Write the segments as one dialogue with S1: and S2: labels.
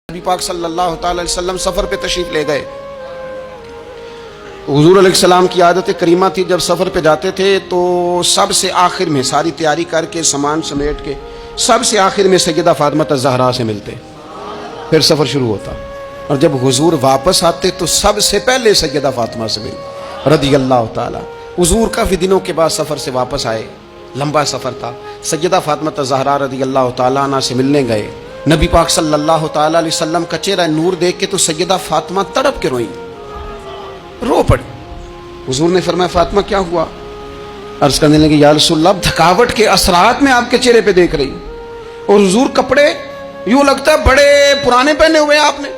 S1: نبی پاک صلی اللہ تعالی علیہ وسلم سفر پہ تشریف لے گئے۔ حضور علیہ السلام کی عادت کریمہ تھی، جب سفر پہ جاتے تھے تو سب سے آخر میں ساری تیاری کر کے سامان سمیٹ کے سب سے آخر میں سیدہ فاطمہ الزہرا سے ملتے، پھر سفر شروع ہوتا، اور جب حضور واپس آتے تو سب سے پہلے سیدہ فاطمہ سے مل رضی اللہ تعالی۔ حضور کافی دنوں کے بعد سفر سے واپس آئے، لمبا سفر تھا، سیدہ فاطمہ الزہرا رضی اللہ تعالیٰ عنہ سے ملنے گئے۔ نبی پاک صلی اللہ تعالیٰ علیہ وسلم کا چہرہ نور دیکھ کے تو سیدہ فاطمہ تڑپ کے روئیں، رو پڑی۔ حضور نے فرمایا فاطمہ کیا ہوا؟ عرض کرنے لگے یا رسول اللہ تھکاوٹ کے اثرات میں آپ کے چہرے پہ دیکھ رہی، اور حضور کپڑے یوں لگتا ہے بڑے پرانے پہنے ہوئے آپ نے،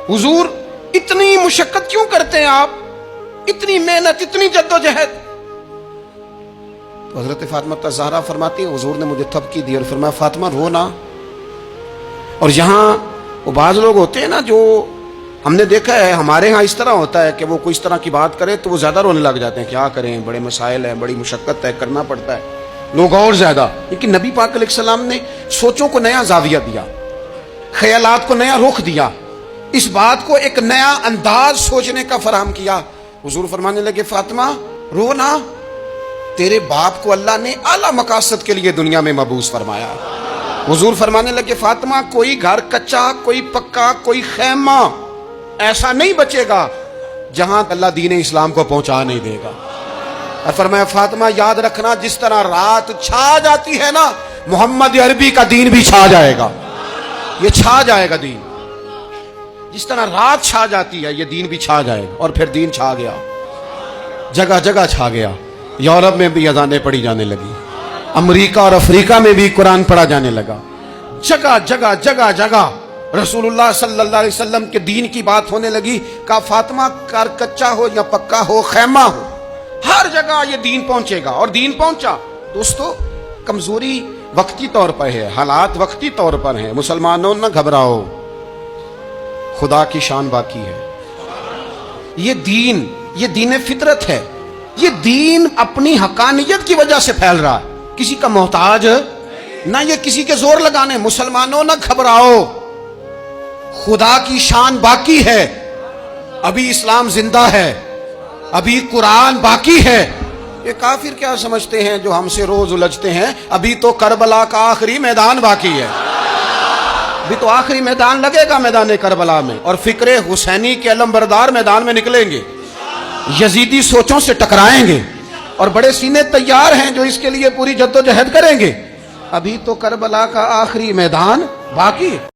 S1: حضور اتنی مشقت کیوں کرتے ہیں آپ، اتنی محنت اتنی جدوجہد؟ تو حضرت فاطمہ الزہرا فرماتی ہیں حضور نے مجھے تھپکی دی اور فرمایا فاطمہ رو نا۔ اور یہاں وہ بعض لوگ ہوتے ہیں نا، جو ہم نے دیکھا ہے ہمارے ہاں اس طرح ہوتا ہے کہ وہ کوئی اس طرح کی بات کرے تو وہ زیادہ رونے لگ جاتے ہیں، کیا کریں بڑے مسائل ہیں، بڑی مشقت ہے، کرنا پڑتا ہے، لوگ اور زیادہ۔ لیکن نبی پاک علیہ السلام نے سوچوں کو نیا زاویہ دیا، خیالات کو نیا رخ دیا، اس بات کو ایک نیا انداز سوچنے کا فراہم کیا۔ حضور فرمانے لگے فاطمہ رو نا، تیرے باپ کو اللہ نے اعلیٰ مقاصد کے لیے دنیا میں مبعوث فرمایا۔ حضور فرمانے لگے فاطمہ کوئی گھر کچا، کوئی پکا، کوئی خیمہ ایسا نہیں بچے گا جہاں اللہ دین اسلام کو پہنچا نہیں دے گا۔ اور فرمایا فاطمہ یاد رکھنا جس طرح رات چھا جاتی ہے نا، محمد عربی کا دین بھی چھا جائے گا، یہ چھا جائے گا دین، جس طرح رات چھا جاتی ہے یہ دین بھی چھا جائے گا۔ اور پھر دین چھا گیا، جگہ جگہ چھا گیا، یورپ میں بھی اذانیں پڑھی جانے لگی، امریکہ اور افریقہ میں بھی قرآن پڑھا جانے لگا، جگہ جگہ جگہ جگہ رسول اللہ صلی اللہ علیہ وسلم کے دین کی بات ہونے لگی۔ کہا فاطمہ کر کچا ہو یا پکا ہو، خیمہ ہو، ہر جگہ یہ دین پہنچے گا، اور دین پہنچا۔ دوستو کمزوری وقتی طور پر ہے، حالات وقتی طور پر ہیں، مسلمانوں نہ گھبراؤ، خدا کی شان باقی ہے۔ یہ دین فطرت ہے، یہ دین اپنی حقانیت کی وجہ سے پھیل رہا ہے، کسی کا محتاج نہ یہ کسی کے زور لگانے۔ مسلمانوں نہ گھبراؤ، خدا کی شان باقی ہے، ابھی اسلام زندہ ہے، ابھی قرآن باقی ہے۔ یہ کافر کیا سمجھتے ہیں جو ہم سے روز الجھتے ہیں، ابھی تو کربلا کا آخری میدان باقی ہے، ابھی تو آخری میدان لگے گا میدان کربلا میں، اور فکر حسینی کے علمبردار میدان میں نکلیں گے، یزیدی سوچوں سے ٹکرائیں گے، اور بڑے سینے تیار ہیں جو اس کے لیے پوری جدوجہد کریں گے۔ ابھی تو کربلا کا آخری میدان باقی ہے۔